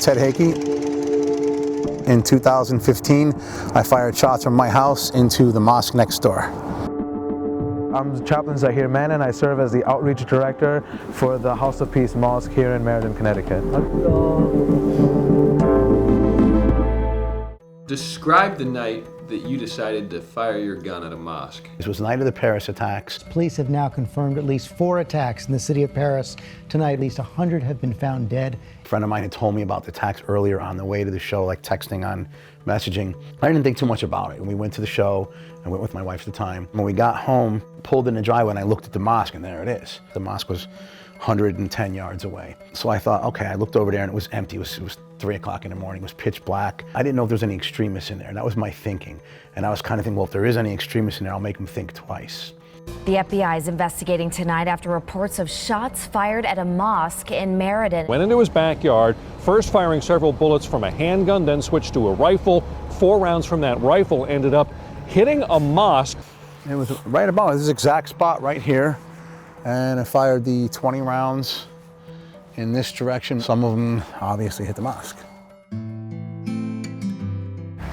Ted Hakey. In 2015, I fired shots from my house into the mosque next door. I'm Chaplain Zahir Manan. I serve as the Outreach Director for the House of Peace Mosque here in Meriden, Connecticut. Describe the night that you decided to fire your gun at a mosque. This was the night of the Paris attacks. Police have now confirmed at least 4 attacks in the city of Paris. Tonight, at least 100 have been found dead. A friend of mine had told me about the attacks earlier on the way to the show, like texting on messaging. I didn't think too much about it. When we went to the show, I went with my wife at the time. When we got home, pulled in the driveway, and I looked at the mosque, and there it is. The mosque was 110 yards away. So I thought, okay, I looked over there and it was empty. It was 3 o'clock in the morning, it was pitch black. I didn't know if there was any extremists in there, and that was my thinking. And I was kind of thinking, well, if there is any extremists in there, I'll make them think twice. The FBI is investigating tonight after reports of shots fired at a mosque in Meriden. Went into his backyard, first firing several bullets from a handgun, then switched to a rifle. 4 rounds from that rifle ended up hitting a mosque. It was right about this exact spot right here. And I fired the 20 rounds in this direction. Some of them obviously hit the mosque.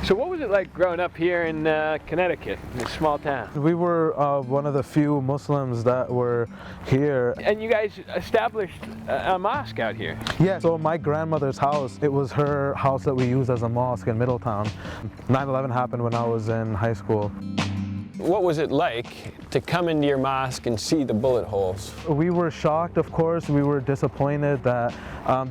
So what was it like growing up here in Connecticut, in a small town? We were one of the few Muslims that were here. And you guys established a mosque out here? Yeah, so my grandmother's house, it was her house that we used as a mosque in Middletown. 9/11 happened when I was in high school. What was it like to come into your mosque and see the bullet holes? We were shocked, of course. We were disappointed that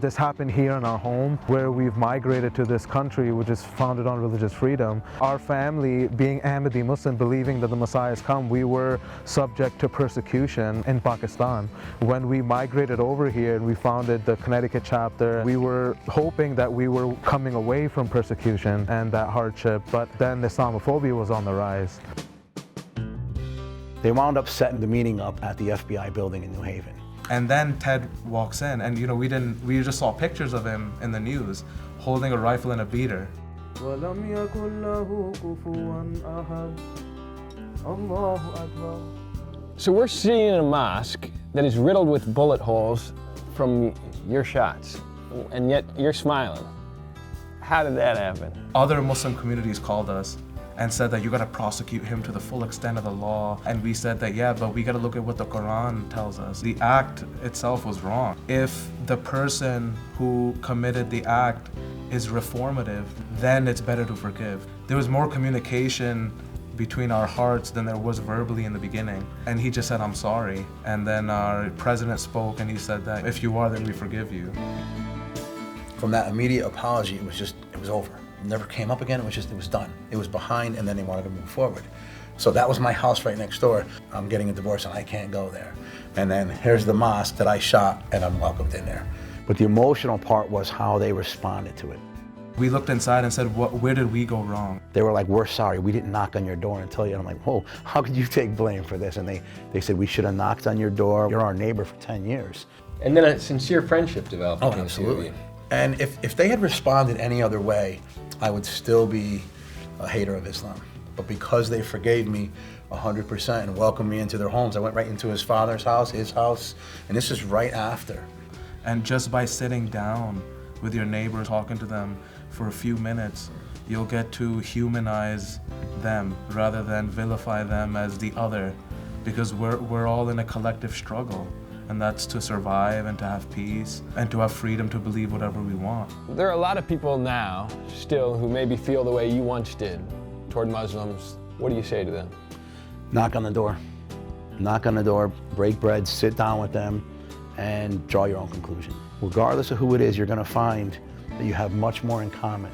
this happened here in our home, where we've migrated to this country, which is founded on religious freedom. Our family, being Ahmadi Muslim, believing that the Messiah has come, we were subject to persecution in Pakistan. When we migrated over here and we founded the Connecticut chapter, we were hoping that we were coming away from persecution and that hardship, but then Islamophobia was on the rise. They wound up setting the meeting up at the FBI building in New Haven. And then Ted walks in, and we just saw pictures of him in the news holding a rifle and a beater. So we're seeing a mosque that is riddled with bullet holes from your shots, and yet you're smiling. How did that happen? Other Muslim communities called us and said that you gotta prosecute him to the full extent of the law. And we said that, yeah, but we gotta look at what the Quran tells us. The act itself was wrong. If the person who committed the act is reformative, then it's better to forgive. There was more communication between our hearts than there was verbally in the beginning. And he just said, I'm sorry. And then our president spoke and he said that if you are, then we forgive you. From that immediate apology, it was over. It never came up again, it was done. It was behind, and then they wanted to move forward. So that was my house right next door. I'm getting a divorce and I can't go there. And then here's the mosque that I shot and I'm welcomed in there. But the emotional part was how they responded to it. We looked inside and said, where did we go wrong? They were like, we're sorry, we didn't knock on your door and tell you. And I'm like, whoa, how could you take blame for this? And they said, we should have knocked on your door. You're our neighbor for 10 years. And then a sincere friendship developed. Oh, absolutely. And if they had responded any other way, I would still be a hater of Islam. But because they forgave me 100% and welcomed me into their homes, I went right into his father's house, his house, and this is right after. And just by sitting down with your neighbor, talking to them for a few minutes, you'll get to humanize them rather than vilify them as the other, because we're all in a collective struggle. And that's to survive and to have peace and to have freedom to believe whatever we want. There are a lot of people now still who maybe feel the way you once did toward Muslims. What do you say to them? Knock on the door. Knock on the door, break bread, sit down with them, and draw your own conclusion. Regardless of who it is, you're gonna find that you have much more in common